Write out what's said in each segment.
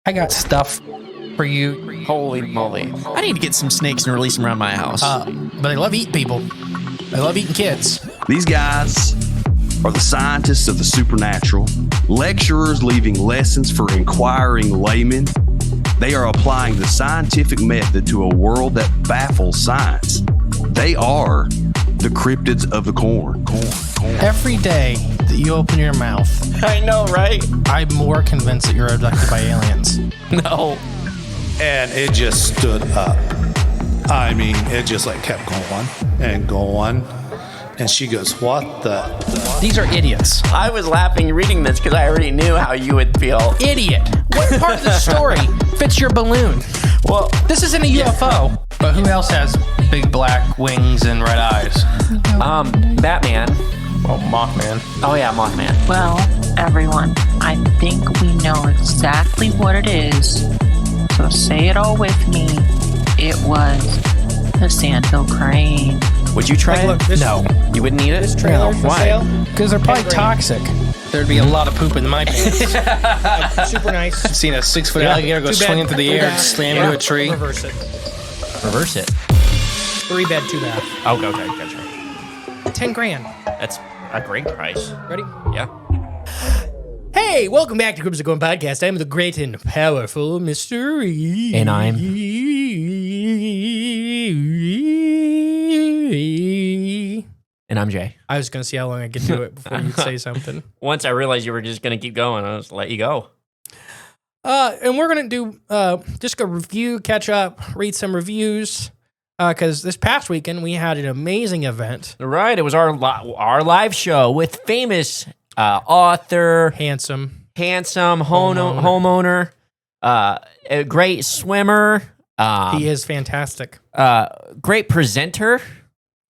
I got stuff for you. Holy moly. I need to get some snakes and release them around my house. But they love eating people. They love eating kids. These guys are the scientists of the supernatural, lecturers leaving lessons for inquiring laymen. They are applying the scientific method to a world that baffles science. They are the cryptids of the corn. Every day that you open your mouth, I know, right? I'm more convinced that you're abducted by aliens. No. And it just stood up. I mean, it just like kept going and going. And she goes, what the? These are idiots. I was laughing reading this because I already knew how you would feel. Idiot. What part of the story fits your balloon? Well, This isn't a UFO. But who else has big black wings and red eyes? Batman. Oh, Mothman. Oh, yeah, Mothman. Well, everyone, I think we know exactly what it is. So say it all with me. It was the Sandhill crane. Would you try Look, it? this- No. You wouldn't eat it? This trailer No. for Why? sale? Because they're probably toxic. There'd be a lot of poop in my pants. Super nice. I've seen a 6-foot alligator go swinging through the air and slam into a tree. Reverse it. Reverse it. 3-bed, 2-bath. Oh, okay, gotcha. 10 grand. That's a great price. Ready? Yeah. Hey, welcome back to Cryptids of Corn Podcast. I'm the great and powerful mystery. And I'm- And I'm Jay. I was going to see how long I could do it before you'd say something. Once I realized you were just going to keep going, I was let you go. And we're going to do just a review, catch up, read some reviews. Because this past weekend, we had an amazing event. Right. It was our live show with famous author, Handsome. handsome homeowner, a great swimmer, He is fantastic. great presenter.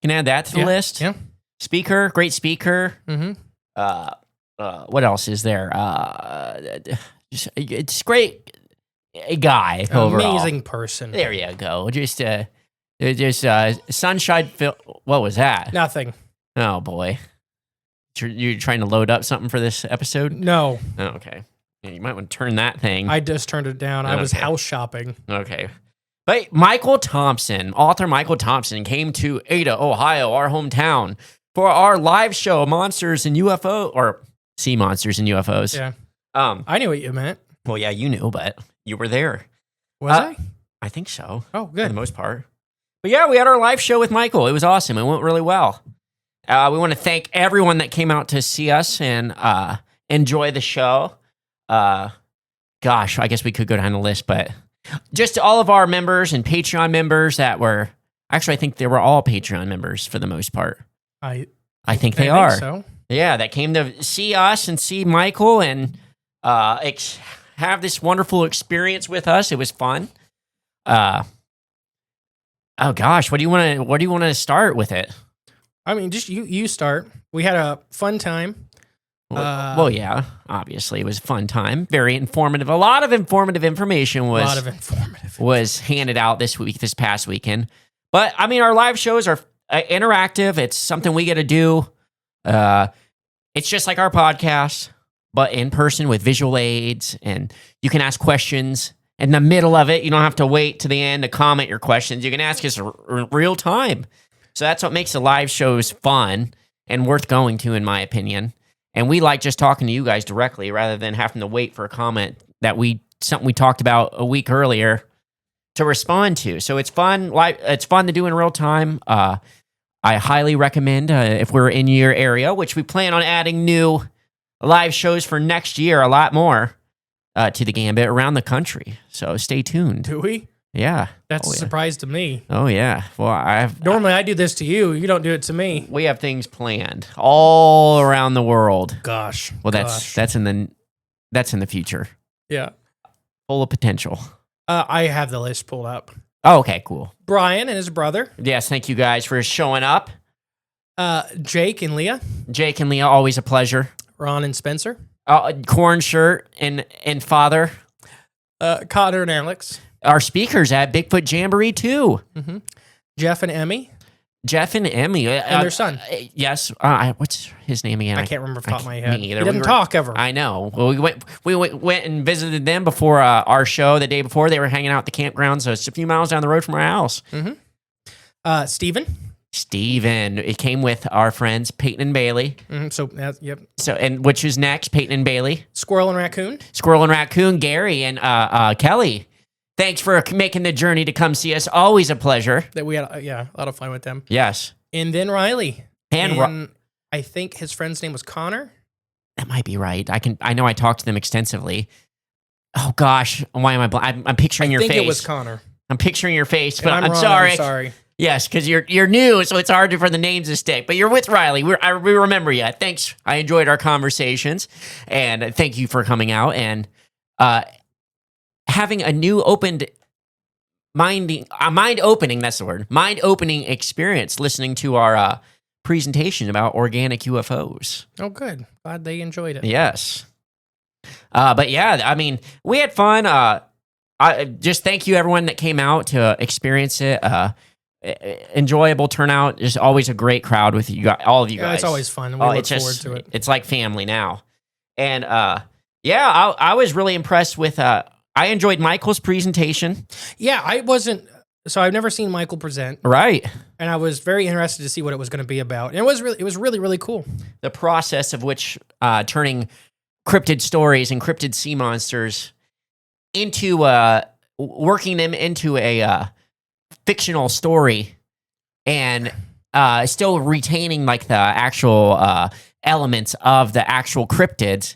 Can add that to the list. Yeah. Speaker, great speaker. Mm-hmm. What else is there? It's great guy overall. Amazing person. There you go. Just sunshine. What was that? Nothing. Oh boy, you're trying to load up something for this episode? No. Oh, okay. Yeah, you might want to turn that thing. I just turned it down. I was Okay. house shopping. Okay. But Michael Thompson, author Michael Thompson, came to Ada, Ohio, our hometown, for our live show, Monsters and UFO, or Sea Monsters and UFOs. Yeah. I I knew what you meant. Well, yeah, you knew, but you were there. Was I? I think so. Oh, For good. the most part. But yeah, we had our live show with Michael. It was awesome. It went really well. We want to thank everyone that came out to see us and enjoy the show. Gosh, I guess we could go down the list, but just all of our members and Patreon members that were, actually, I think they were all Patreon members for the most part. I think they think are. so. Yeah, that came to see us and see Michael and have this wonderful experience with us. It was fun. Oh gosh, what do you want to start with it? I mean, just you start. We had a fun time. Well, yeah, obviously it was a fun time. Very informative. A lot of informative information was handed out this past weekend. But I mean, our live shows are interactive. It's something we get to do. It's just like our podcast, but in person with visual aids, and you can ask questions in the middle of it. You don't have to wait to the end to comment your questions. You can ask us real time. So that's what makes the live shows fun and worth going to, in my opinion. And we like just talking to you guys directly rather than having to wait for a comment that something we talked about a week earlier to respond to. So it's fun. It's fun to do in real time. I highly recommend if we're in your area, which we plan on adding new live shows for next year, a lot more to the Gambit around the country. So stay tuned. Do we? Yeah. That's a surprise to me. Oh yeah. Well, Normally, I do this to you. You don't do it to me. we have things planned all around the world. Gosh. Well, that's in the future. Yeah. Full of potential. I have the list pulled up. Oh, okay, cool. Brian and his brother, Yes, thank you guys for showing up. Jake and Leah, Jake and Leah, always a pleasure. Ron and Spencer, Corn shirt and father. Cotter and Alex, Our speakers at Bigfoot Jamboree too. Jeff and Emmy, Jeff and Emmy. And their son. Yes. What's his name again? I can't remember off the top of my head. Me either. He doesn't talk ever. I know. Well, we went and visited them before our show the day before. They were hanging out at the campground, so it's a few miles down the road from our house. Mm-hmm. Steven. It came with our friends Peyton and Bailey. Mm-hmm. Yep. So, and which is next? Peyton and Bailey. Squirrel and Raccoon. Gary and Kelly. Thanks for making the journey to come see us. Always a pleasure. That we had, a lot of fun with them. Yes. And then Riley. And I think his friend's name was Connor. That might be right. I know I talked to them extensively. Oh gosh, why am I? I'm picturing your face. I think it was Connor. I'm picturing your face, but I'm wrong, sorry. I'm sorry. Yes, because you're new, so it's hard for the names to stick. But you're with Riley. We remember you. Thanks. I enjoyed our conversations, and thank you for coming out and having a new mind-opening. That's the word. Mind-opening experience listening to our presentation about organic UFOs. Oh, good. Glad they enjoyed it. Yes. But yeah, I mean, we had fun. I just thank you everyone that came out to experience it. Enjoyable turnout. Just always a great crowd with you guys, all of you guys. It's always fun. We look forward to it. It's like family now. And yeah, I was really impressed with. I enjoyed Michael's presentation. Yeah, I wasn't. So I've never seen Michael present. Right. And I was very interested to see what it was going to be about. And it was really cool. The process of which turning cryptid stories and cryptid sea monsters into working them into a fictional story and still retaining like the actual elements of the actual cryptids,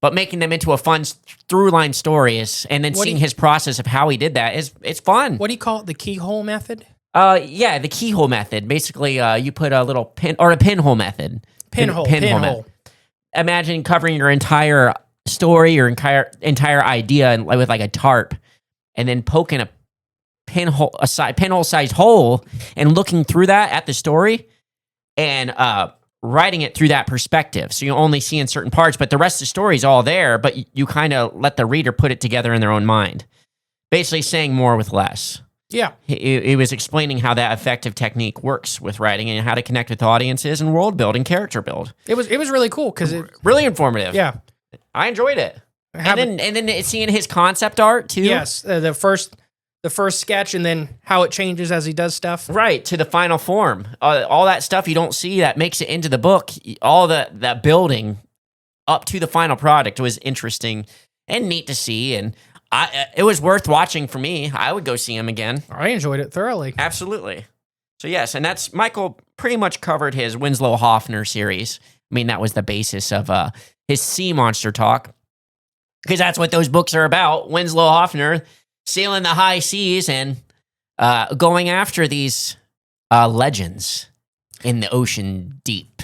but making them into a fun through-line story and then seeing his process of how he did that it's fun. What do you call it? The keyhole method? Yeah, the keyhole method. Basically, you put a little pin or a pinhole method. Pinhole. Method. Imagine covering your entire story, your entire idea with like a tarp, and then poking a pinhole-sized hole and looking through that at the story and writing it through that perspective. So you only see in certain parts, but the rest of the story is all there, but you kind of let the reader put it together in their own mind. Basically saying more with less. Yeah. He was explaining how that effective technique works with writing and how to connect with audiences and world build and character build. It was really cool because it really informative. Yeah. I enjoyed it. And then seeing his concept art too. Yes. The first sketch and then how it changes as he does stuff. Right, to the final form. All that stuff you don't see that makes it into the book, all that building up to the final product was interesting and neat to see. And it was worth watching for me. I would go see him again. I enjoyed it thoroughly. Absolutely. So yes, and that's Michael pretty much covered his Winslow Hoffner series. I mean, that was the basis of his sea monster talk. Because that's what those books are about. Winslow Hoffner sailing the high seas and going after these legends in the ocean deep.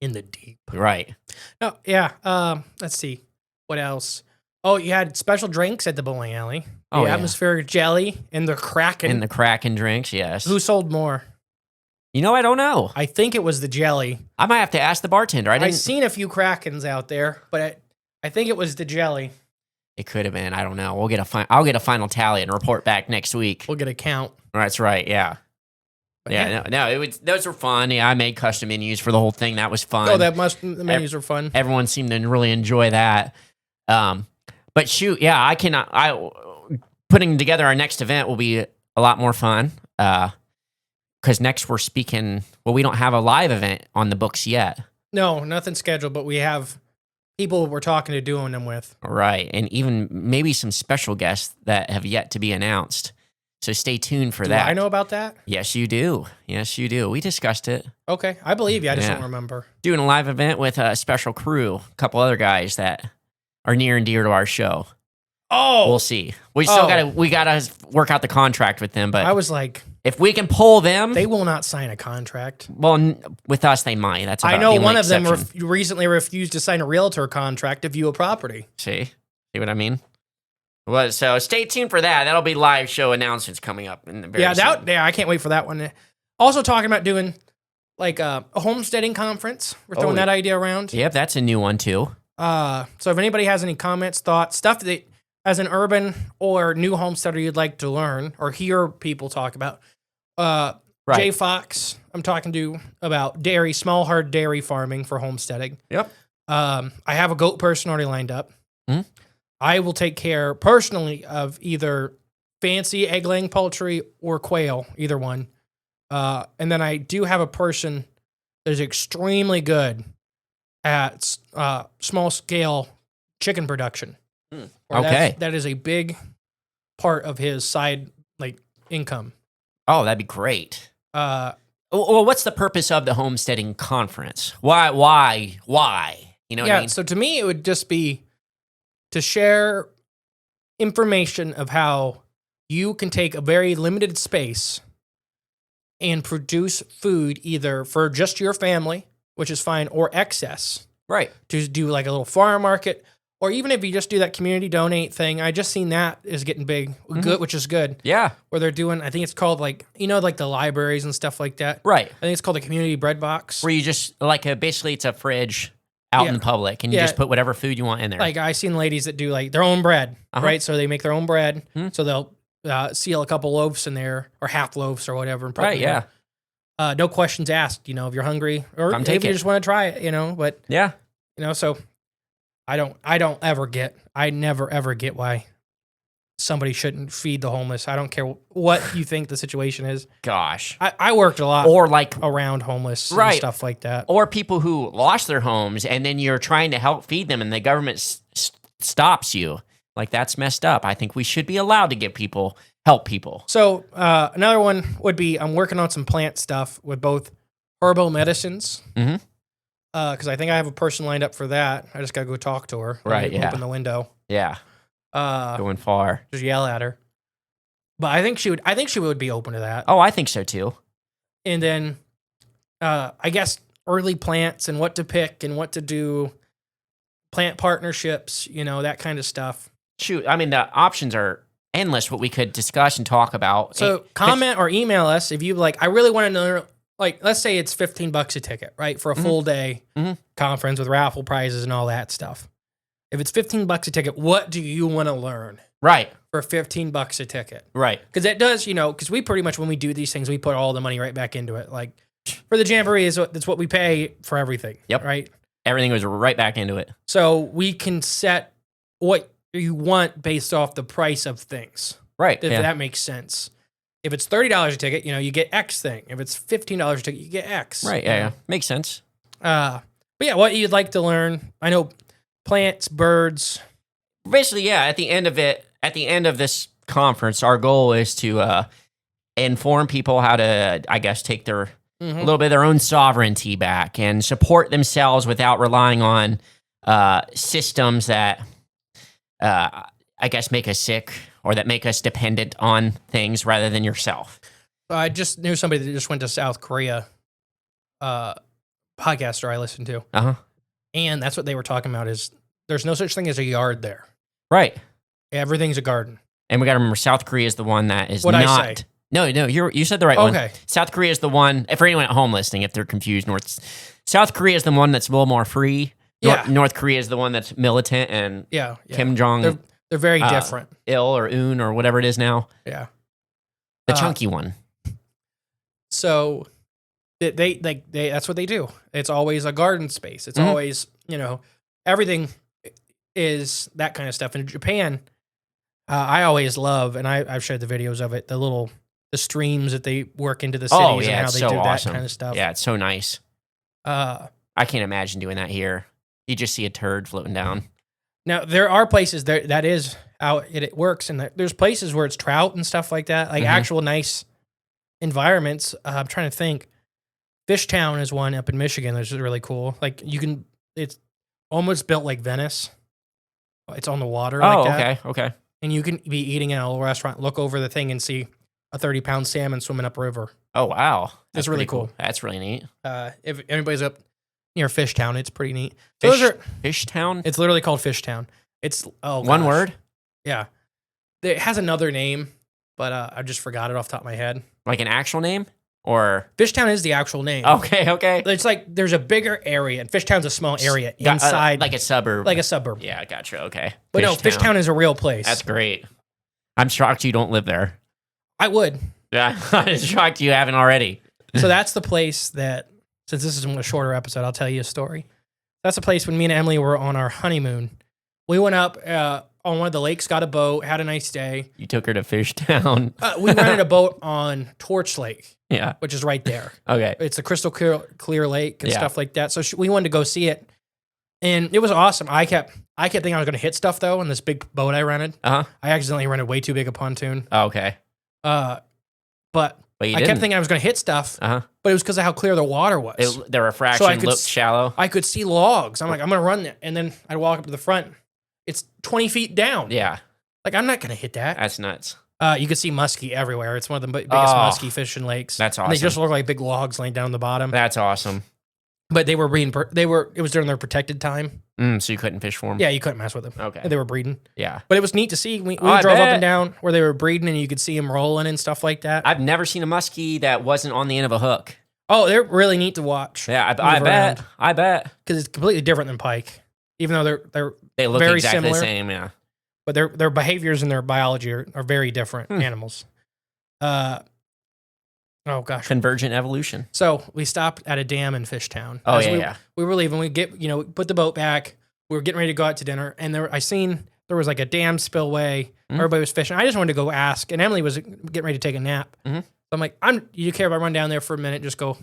In the deep. Right. Oh, yeah. Let's see. What else? Oh, you had special drinks at the bowling alley. The atmospheric jelly and the Kraken. And the Kraken drinks, yes. Who sold more? You know, I don't know. I think it was the jelly. I might have to ask the bartender. I've seen a few Krakens out there, but I think it was the jelly. It could have been. I don't know. I'll get a final tally and report back next week. We'll get a count. That's right. Yeah. Those were fun. Yeah, I made custom menus for the whole thing. That was fun. Oh, the menus were fun. Everyone seemed to really enjoy that. But shoot, yeah, putting together our next event will be a lot more fun. Because next we're speaking. Well, we don't have a live event on the books yet. No, nothing scheduled, but we have people we're talking to doing them with. Right, and even maybe some special guests that have yet to be announced. So stay tuned for that. I know about that? Yes, you do. Yes, you do. We discussed it. Okay, I believe you. I just don't remember. Doing a live event with a special crew, a couple other guys that are near and dear to our show. Oh, we'll see. We still gotta work out the contract with them. But I was like, if we can pull them, they will not sign a contract. Well, with us, they might. That's about I know the one of exception. them recently refused to sign a realtor contract to view a property. See what I mean? Well, so stay tuned for that. That'll be live show announcements coming up in the very soon. I can't wait for that one. Also talking about doing like a homesteading conference. We're throwing that idea around. Yep, that's a new one too. So if anybody has any comments, thoughts, stuff that as an urban or new homesteader you'd like to learn or hear people talk about, Right. Jay Fox, I'm talking to about small hard dairy farming for homesteading. Yep. I have a goat person already lined up. Mhm. I will take care personally of either fancy egg-laying poultry or quail, either one. And then I do have a person that is extremely good at small-scale chicken production. Okay. That is a big part of his side income. Oh, that'd be great. Well, what's the purpose of the homesteading conference? Why? You know what I mean? So to me, it would just be to share information of how you can take a very limited space and produce food either for just your family, which is fine, or excess. Right. To do like a little farm market, or even if you just do that community donate thing. I just seen that is getting big, good, which is good. Yeah. Where they're doing, I think it's called like the libraries and stuff like that. Right. I think it's called the community bread box. Where you just basically it's a fridge out in public, and you just put whatever food you want in there. Like I seen ladies that do like their own bread, right? So they make their own bread. So they'll seal a couple loaves in there or half loaves or whatever. And put Right. Yeah. No questions asked. If you're hungry or if you just want to try it. But yeah. So I never ever get why somebody shouldn't feed the homeless. I don't care what you think the situation is. Gosh. I worked a lot or like around homeless and right. stuff like that. Or people who lost their homes and then you're trying to help feed them and the government stops you. Like that's messed up. I think we should be allowed to help people. So another one would be I'm working on some plant stuff with both herbal medicines. Mm-hmm. Because I think I have a person lined up for that. I just got to go talk to her. Right, yeah. Open the window. Yeah. Going far. Just yell at her. But I think she would be open to that. Oh, I think so too. And then I guess early plants and what to pick and what to do. Plant partnerships, that kind of stuff. Shoot, I mean, the options are endless what we could discuss and talk about. So comment or email us if you I really want to know, let's say it's $15 a ticket, right? For a full day conference with raffle prizes and all that stuff. If it's $15 a ticket, what do you want to learn? Right. For $15 a ticket. Right. Because that does, because we pretty much, when we do these things, we put all the money right back into it. Like for the Jamboree, that's what we pay for everything. Yep. Right? Everything goes right back into it. So we can set what you want based off the price of things. Right. If that makes sense. If it's $30 a ticket, you get X thing. If it's $15 a ticket, you get X. Right. Yeah. Makes sense. But yeah, what you'd like to learn. I know plants, birds. Basically, yeah. At the end of this conference, our goal is to inform people how to, I guess, take a little bit of their own sovereignty back and support themselves without relying on systems that, I guess, make us sick or that make us dependent on things rather than yourself. I just knew somebody that just went to South Korea, podcaster I listened to. Uh-huh. And that's what they were talking about is there's no such thing as a yard there. Right. Everything's a garden. And we got to remember South Korea is the one that is What'd not. I say? No, you said the right one. Okay. South Korea is the one, for anyone at home listening, if they're confused, South Korea is the one that's a little more free. North Korea is the one that's militant and Kim Jong. They're very different. Il or Un or whatever it is now. Yeah. The chunky one. So they that's what they do. It's always a garden space. It's always, everything is that kind of stuff. In Japan, I always love, and I've shared the videos of it, the streams that they work into the cities and how they do that kind of stuff. Yeah, it's so nice. I can't imagine doing that here. You just see a turd floating down. Now, there are places that is how it works, and there's places where it's trout and stuff like that, like actual nice environments. I'm trying to think. Fishtown is one up in Michigan that's really cool. Like it's almost built like Venice. It's on the water like that. Okay. And you can be eating in a little restaurant, look over the thing and see a 30-pound salmon swimming upriver. Oh, wow. That's really cool. That's really neat. If anybody's up near Fishtown, it's pretty neat. Fishtown? It's literally called Fishtown. It's one word? Yeah. It has another name, but I just forgot it off the top of my head. Like an actual name? Or Fishtown is the actual name. Okay. It's like there's a bigger area, and Fishtown's a small area inside. Like a suburb. Like a suburb. Yeah, I gotcha. Okay. But no, Fishtown is a real place. That's great. I'm shocked you don't live there. I would. Yeah, I'm shocked you haven't already. So that's the place that, since this is a shorter episode, I'll tell you a story. That's the place when me and Emily were on our honeymoon. We went up on one of the lakes, got a boat, had a nice day. You took her to Fish Town. We rented a boat on Torch Lake, Yeah. which is right there. Okay. It's a crystal clear lake and Yeah. stuff like that. So we wanted to go see it, and it was awesome. I kept thinking I was going to hit stuff though in this big boat I rented. Uh-huh. I accidentally rented way too big a pontoon. Oh, okay. But you I didn't. kept thinking I was going to hit stuff. Uh-huh. But it was because of how clear the water was. The refraction could looked shallow. I could see logs. I'm like, I'm going to run that, and then I'd walk up to the front. It's 20 feet down. Yeah. Like, I'm not going to hit that. That's nuts. You could see muskie everywhere. It's one of the biggest muskie fishing lakes. That's awesome. And they just look like big logs laying down the bottom. That's awesome. But they were breeding. It was during their protected time. So you couldn't fish for them? Yeah, you couldn't mess with them. Okay. And they were breeding. Yeah. But it was neat to see. We I drove up bet. and down where they were breeding, and you could see them rolling and stuff like that. I've never seen a muskie that wasn't on the end of a hook. Oh, they're really neat to watch. Yeah, I bet. I bet. Because it's completely different than pike, even though They look very exactly similar. the same, yeah. But their behaviors and their biology are very different animals. Oh gosh. Convergent evolution. So we stopped at a dam in Fishtown. Oh, As yeah. we were leaving. We put the boat back. We were getting ready to go out to dinner, and there was like a dam spillway. Everybody was fishing. I just wanted to go ask, and Emily was getting ready to take a nap. So I'm like, you care if I run down there for a minute, just go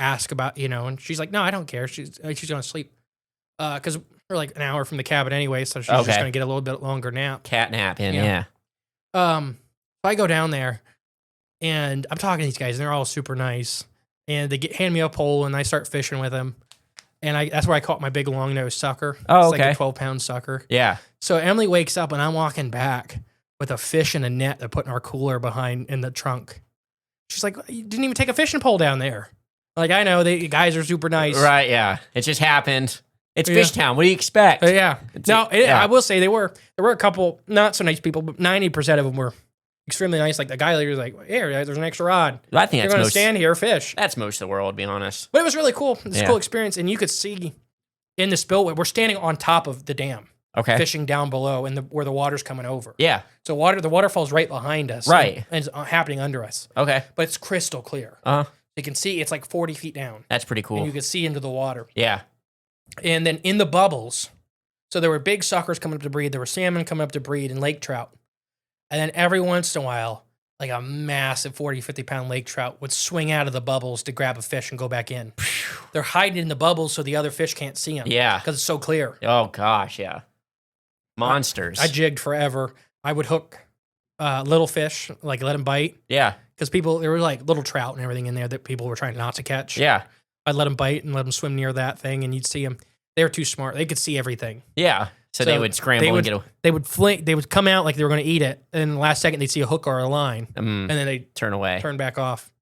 ask about, and she's like, no, I don't care. She's going to sleep. Because we're like an hour from the cabin anyway, so she's just going to get a little bit longer nap. Cat nap in, yeah. So I go down there, and I'm talking to these guys, and they're all super nice. And they hand me a pole, and I start fishing with them. And that's where I caught my big long nose sucker. Oh, it's like a 12-pound sucker. Yeah. So Emily wakes up, and I'm walking back with a fish and a net to put in our cooler behind in the trunk. She's like, you didn't even take a fishing pole down there. Like, I know, the guys are super nice. Right, yeah. It just happened. It's Fishtown. What do you expect? Yeah. I will say there were a couple not so nice people, but 90% of them were extremely nice. Like the guy later was like, "Here, there's an extra rod. I think you're going to stand here, fish." That's most of the world, to be honest. But it was really cool. It's a cool experience, and you could see in the spillway. We're standing on top of the dam, fishing down below, and where the water's coming over. Yeah. So the waterfall's right behind us, right, and it's happening under us. Okay. But it's crystal clear. You can see it's like 40 feet down. That's pretty cool. And you can see into the water. Yeah. And then in the bubbles, so there were big suckers coming up to breed. There were salmon coming up to breed and lake trout. And then every once in a while, like a massive 40, 50-pound lake trout would swing out of the bubbles to grab a fish and go back in. They're hiding in the bubbles so the other fish can't see them. Yeah. Because it's so clear. Oh, gosh, yeah. Monsters. I jigged forever. I would hook little fish, like let them bite. Yeah. Because there were like little trout and everything in there that people were trying not to catch. Yeah. I'd let them bite and let them swim near that thing, and you'd see them. They were too smart. They could see everything. Yeah. So they would scramble and get away. They would fling. They would come out like they were going to eat it, and in the last second they'd see a hook or a line, and then they'd turn away, turn back off.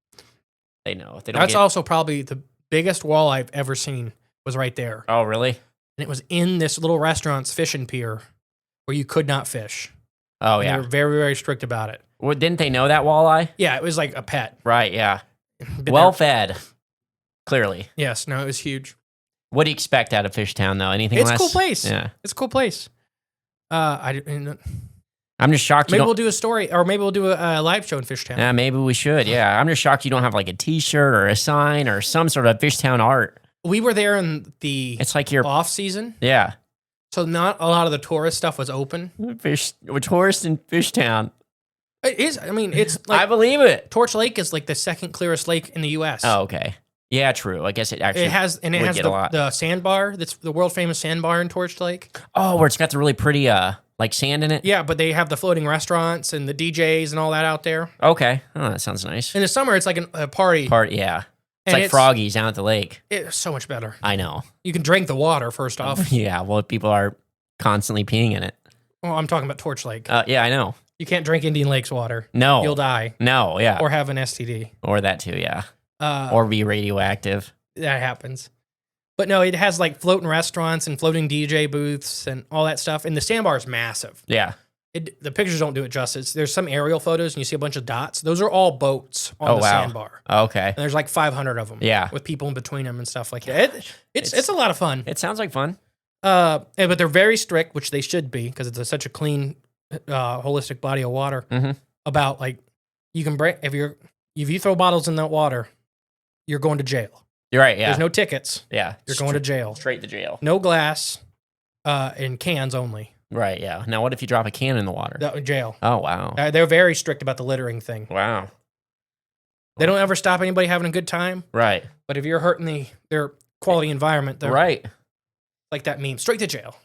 They know. If they don't That's also probably the biggest wall I've ever seen was right there. Oh, really? And it was in this little restaurant's fishing pier where you could not fish. Oh, and yeah. they were very, very strict about it. Well, didn't they know that walleye? Yeah, it was like a pet. Right, yeah. Well fed, clearly. Yes, no, it was huge. What do you expect out of Fishtown, though? Anything It's less? a cool place. Yeah. It's a cool place. I'm just shocked. Maybe we'll do a story, or maybe we'll do a live show in Fishtown. Yeah, maybe we should. Yeah, I'm just shocked you don't have like a T-shirt or a sign or some sort of Fishtown art. We were there in the off season. Yeah. So not a lot of the tourist stuff was open. We're tourists in Fishtown. It is. I mean, it's like I believe it. Torch Lake is like the second clearest lake in the U.S. Oh, okay. Yeah, true. I guess it actually has the sandbar. That's the world famous sandbar in Torch Lake. Oh, where it's got the really pretty like sand in it. Yeah, but they have the floating restaurants and the DJs and all that out there. Okay. Oh, that sounds nice. In the summer, it's like a party. Yeah. It's like Froggies down at the lake. It's so much better. I know. You can drink the water first off. Yeah. Well, people are constantly peeing in it. Well, I'm talking about Torch Lake. Yeah, I know. You can't drink Indian Lake's water. No. You'll die. No, yeah. Or have an STD. Or that too, yeah. Or be radioactive. That happens. But no, it has like floating restaurants and floating DJ booths and all that stuff. And the sandbar is massive. Yeah. The pictures don't do it justice. There's some aerial photos and you see a bunch of dots. Those are all boats on the sandbar. Okay. And there's like 500 of them. Yeah. With people in between them and stuff like that. It's a lot of fun. It sounds like fun. But they're very strict, which they should be because it's such a clean, holistic body of water about like you can break if you throw bottles in that water, you're going to jail. You're right. Yeah. There's no tickets. Yeah. You're going to jail. Straight to jail. No glass, in cans only. Right. Yeah. Now, what if you drop a can in the water? Jail. Oh, wow. They're very strict about the littering thing. Wow. They don't ever stop anybody having a good time. Right. But if you're hurting their quality environment, they're Right. like that meme, straight to jail.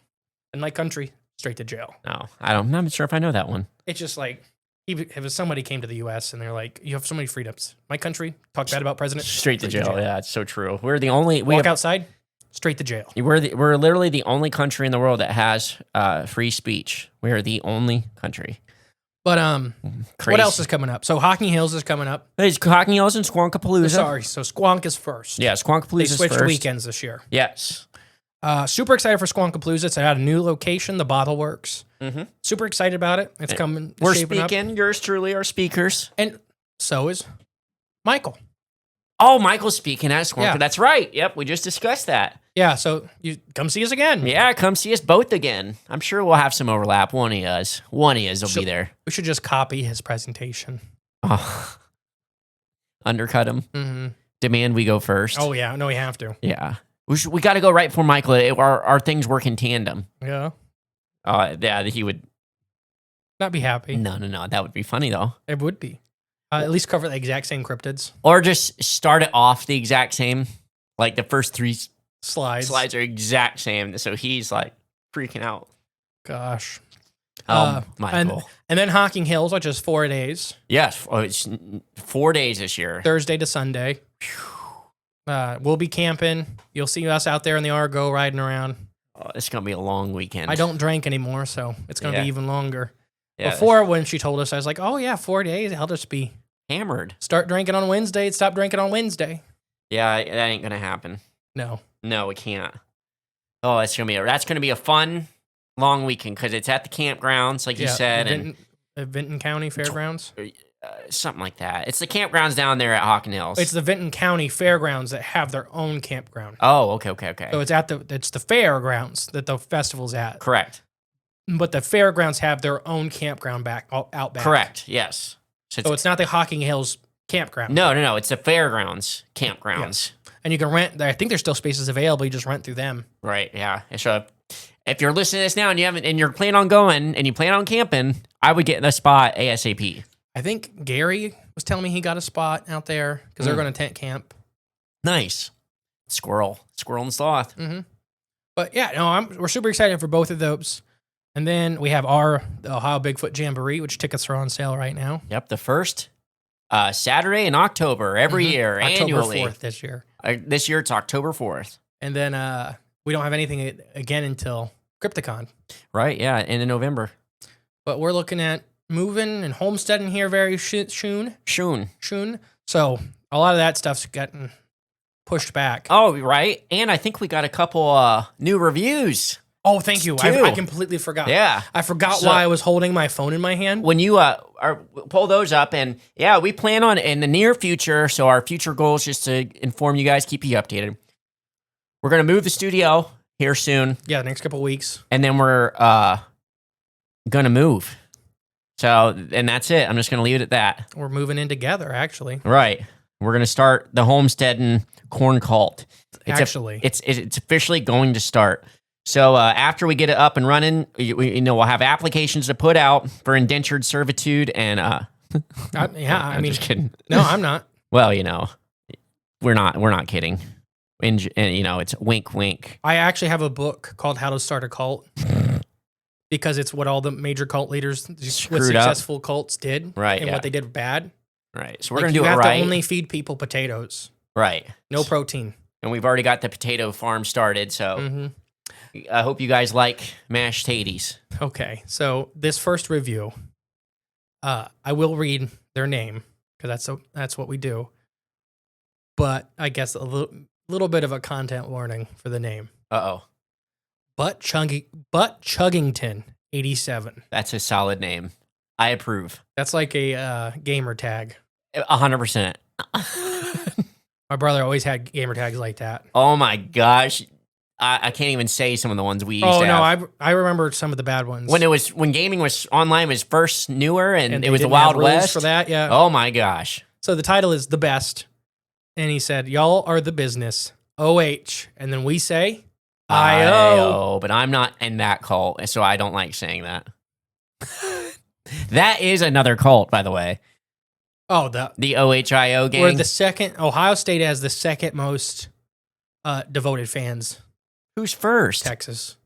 In my country, straight to jail. No, I'm not sure if I know that one. It's just like, if somebody came to the U.S. and they're like, you have so many freedoms. My country, talk bad about president. Straight to jail. Yeah, it's so true. We're the only... Walk outside, straight to jail. We're literally the only country in the world that has free speech. We are the only country. But Crazy. what else is coming up? So Hocking Hills is coming up. There's Hocking Hills and Squonkapalooza. Sorry, so Squonk is first. Yeah, Squonkapalooza They is switched first. weekends this year. Yes. Super excited for Squonkapalooza. It's at a new location, the Bottle Works. Mm-hmm. Super excited about it. It's coming. We're shaping up. speaking. Yours truly are speakers. And so is Michael. Oh, Michael's speaking at Squonk. Yeah. That's right. Yep, we just discussed that. Yeah, so you come see us again. Yeah, come see us both again. I'm sure we'll have some overlap. One of us will be there. We should just copy his presentation. Oh. Undercut him. Mm-hmm. Demand we go first. Oh, yeah. No, we have to. Yeah. We got to go right before Michael. Our things work in tandem. Yeah. Yeah, he would. Not be happy. No. That would be funny, though. It would be. At least cover the exact same cryptids. Or just start it off the exact same. Like the first three Slides are exact same. So he's like freaking out. Gosh. Michael. And then Hocking Hills, which is 4 days. Yes. Oh, it's 4 days this year. Thursday to Sunday. We'll be camping. You'll see us out there in the Argo riding around. Oh, it's going to be a long weekend. I don't drink anymore, so it's going to be even longer. Yeah, Before, when she told us, I was like, oh, yeah, 4 days. I'll just be hammered. Start drinking on Wednesday, stop drinking on Wednesday. Yeah, that ain't going to happen. No, we can't. Oh, that's gonna be a fun long weekend because it's at the campgrounds, like you said, Vinton County Fairgrounds, something like that. It's the campgrounds down there at Hocking Hills. It's the Vinton County Fairgrounds that have their own campground. Oh, okay. So it's the fairgrounds that the festival's at. Correct. But the fairgrounds have their own campground out back. Correct. Yes. So it's not the Hocking Hills campground. No. It's the fairgrounds campgrounds. Yeah. And you can rent. I think there's still spaces available. You just rent through them. Right. Yeah. So if you're listening to this now and you're planning on going and you plan on camping, I would get in a spot ASAP. I think Gary was telling me he got a spot out there because they're going to tent camp. Nice. Squirrel and sloth. Mm-hmm. But yeah, we're super excited for both of those. And then we have the Ohio Bigfoot Jamboree, which tickets are on sale right now. Yep, the first Saturday in October every year, annually. October 4th this year. This year it's October 4th. And then we don't have anything again until Crypticon. Right, yeah, in November. But we're looking at moving and homesteading here very soon. Soon. So a lot of that stuff's getting pushed back. Oh, right. And I think we got a couple new reviews. Oh, thank you. I completely forgot. Yeah. I forgot why I was holding my phone in my hand. When you pull those up, and yeah, we plan on in the near future, so our future goals, just to inform you guys, keep you updated. We're going to move the studio here soon. Yeah, the next couple weeks. And then we're going to move. So, and that's it. I'm just going to leave it at that. We're moving in together, actually. Right. We're going to start the homesteading corn cult. It's officially going to start. So after we get it up and running, we'll have applications to put out for indentured servitude and. I'm just kidding. No, I'm not. Well, we're not kidding. And it's wink, wink. I actually have a book called How to Start a Cult because it's what all the major cult leaders with successful cults did, right? And what they did bad, right? So we're gonna do it right. You have to only feed people potatoes, right? No protein. And we've already got the potato farm started, so. Mm-hmm. I hope you guys like mashed tatties. Okay, so this first review, I will read their name because that's what we do. But I guess a little bit of a content warning for the name. Butt Chuggington 87. That's a solid name. I approve. That's like a gamer tag. 100%. My brother always had gamer tags like that. Oh my gosh. I can't even say some of the ones we used to have. I remember some of the bad ones. When gaming was online was first newer and it was the didn't Wild have rules West for that. Yeah. Oh my gosh. So the title is The Best. And he said, y'all are the business. OH. And then we say, IO. But I'm not in that cult, so I don't like saying that. That is another cult, by the way. Oh, the OHIO gang. We're the second. Ohio State has the second most devoted fans. Who's first? Texas.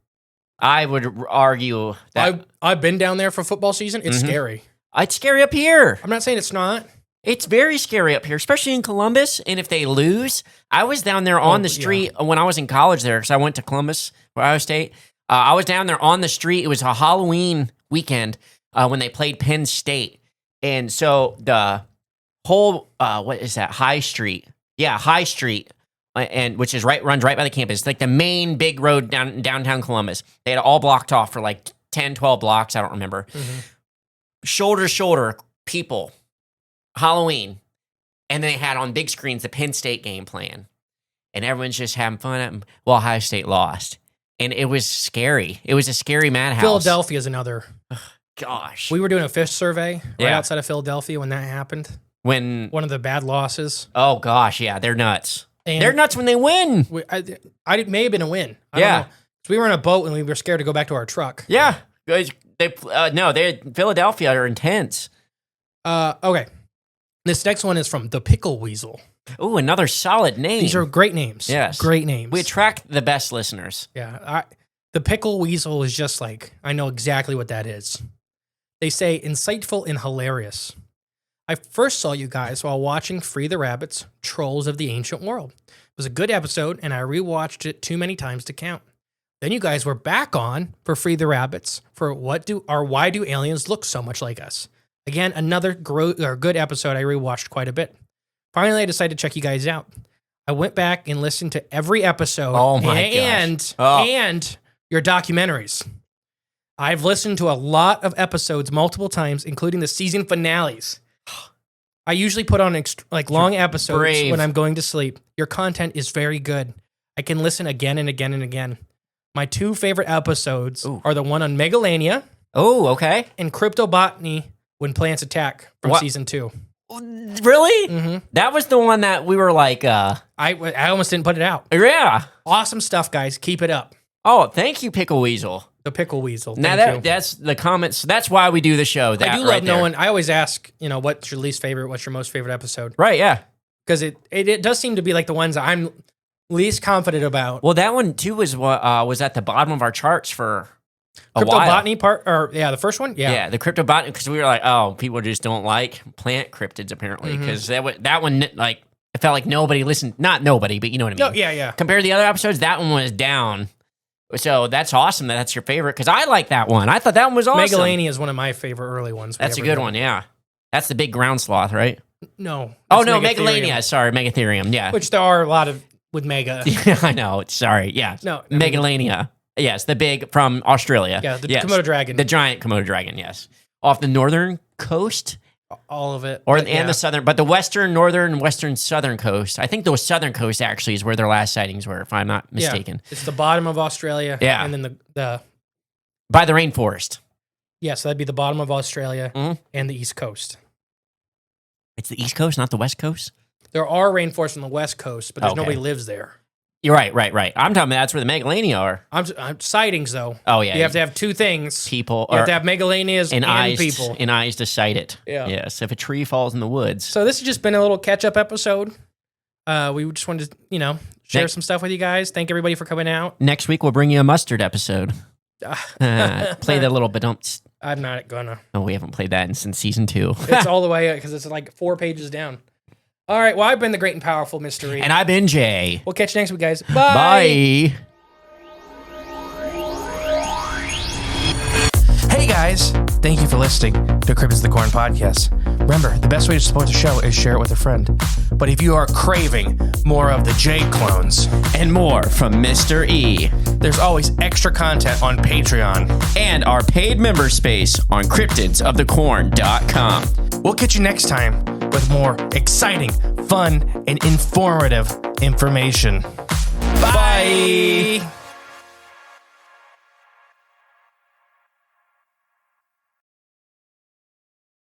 I would argue that I've been down there for football season. It's scary. It's scary up here. I'm not saying it's not. It's very scary up here, especially in Columbus. And if they lose, I was down there on the street when I was in college there because I went to Columbus, Ohio State. I was down there on the street. It was a Halloween weekend when they played Penn State. And so the whole, what is that? High Street. Yeah, High Street. And which is runs right by the campus. It's like the main big road downtown Columbus. They had it all blocked off for like 10, 12 blocks. I don't remember. Shoulder to shoulder, people. Halloween. And they had on big screens the Penn State game playing. And everyone's just having fun. Well, Ohio State lost. And it was scary. It was a scary madhouse. Philadelphia is another. Gosh. We were doing a fish survey right outside of Philadelphia when that happened. When one of the bad losses. Oh, gosh. Yeah, they're nuts. And they're nuts when they win. I may have been a win. I don't know. So we were on a boat and we were scared to go back to our truck. Yeah. Philadelphia are intense. Okay. This next one is from The Pickle Weasel. Oh, another solid name. These are great names. Yes. Great names. We attract the best listeners. Yeah. The Pickle Weasel is just like, I know exactly what that is. They say, insightful and hilarious. I first saw you guys while watching Free the Rabbits, Trolls of the Ancient World. It was a good episode, and I rewatched it too many times to count. Then you guys were back on for Free the Rabbits for why do aliens look so much like us? Again, another good episode I rewatched quite a bit. Finally, I decided to check you guys out. I went back and listened to every episode and your documentaries. I've listened to a lot of episodes multiple times, including the season finales. I usually put on long episodes when I'm going to sleep. Your content is very good. I can listen again and again and again. My two favorite episodes are the one on Megalania. Oh, okay. And Cryptobotany when plants attack from season 2. Really? Mm-hmm. That was the one that we were like... I almost didn't put it out. Yeah. Awesome stuff, guys. Keep it up. Oh, thank you, Pickle Weasel. The Pickle Weasel. Now that's the comments. That's why we do the show. I do love knowing. I always ask, what's your least favorite? What's your most favorite episode? Right. Yeah. Because it does seem to be like the ones I'm least confident about. Well, that one too was at the bottom of our charts for a Cryptobotany while. The first one. Yeah. Yeah, the Cryptobotany because we were like, oh, people just don't like plant cryptids apparently because that one like it felt like nobody listened. Not nobody, but you know what I mean. No, yeah. Compared to the other episodes, that one was down. So that's awesome that's your favorite because I like that one. I thought that one was awesome. Megalania is one of my favorite early ones. That's a good one, yeah. That's the big ground sloth, right? No. Oh, no, Megalania. Sorry, Megatherium, yeah. Which there are a lot of with Mega. I know, sorry, yeah. No. Megalania. Yes, the big from Australia. Yeah, the Komodo dragon. The giant Komodo dragon, yes. Off the northern coast. All of it. The southern, but the western, northern, western, southern coast. I think the southern coast actually is where their last sightings were, if I'm not mistaken. Yeah, it's the bottom of Australia. Yeah. And then the by the rainforest. Yeah, so that'd be the bottom of Australia and the east coast. It's the east coast, not the west coast? There are rainforests on the west coast, but there's nobody lives there. You're right. I'm talking about that's where the Megalania are. I'm sightings, though. Oh, yeah. You have to have two things. People. You have to have Megalanias and eyes, people. And eyes to sight it. Yeah. Yes, if a tree falls in the woods. So this has just been a little catch-up episode. We just wanted to, share some stuff with you guys. Thank everybody for coming out. Next week, we'll bring you a mustard episode. Play the little badumps. I'm not gonna. Oh, we haven't played that since season 2. It's all the way, because it's like 4 pages down. All right, well, I've been the great and powerful Mystery. And I've been Jay. We'll catch you next week, guys. Bye. Bye. Hey, guys. Thank you for listening to Cryptids the Corn podcast. Remember, the best way to support the show is share it with a friend. But if you are craving more of the J clones and more from Mr. E, there's always extra content on Patreon and our paid member space on cryptidsofthecorn.com. We'll catch you next time with more exciting, fun, and informative information. Bye.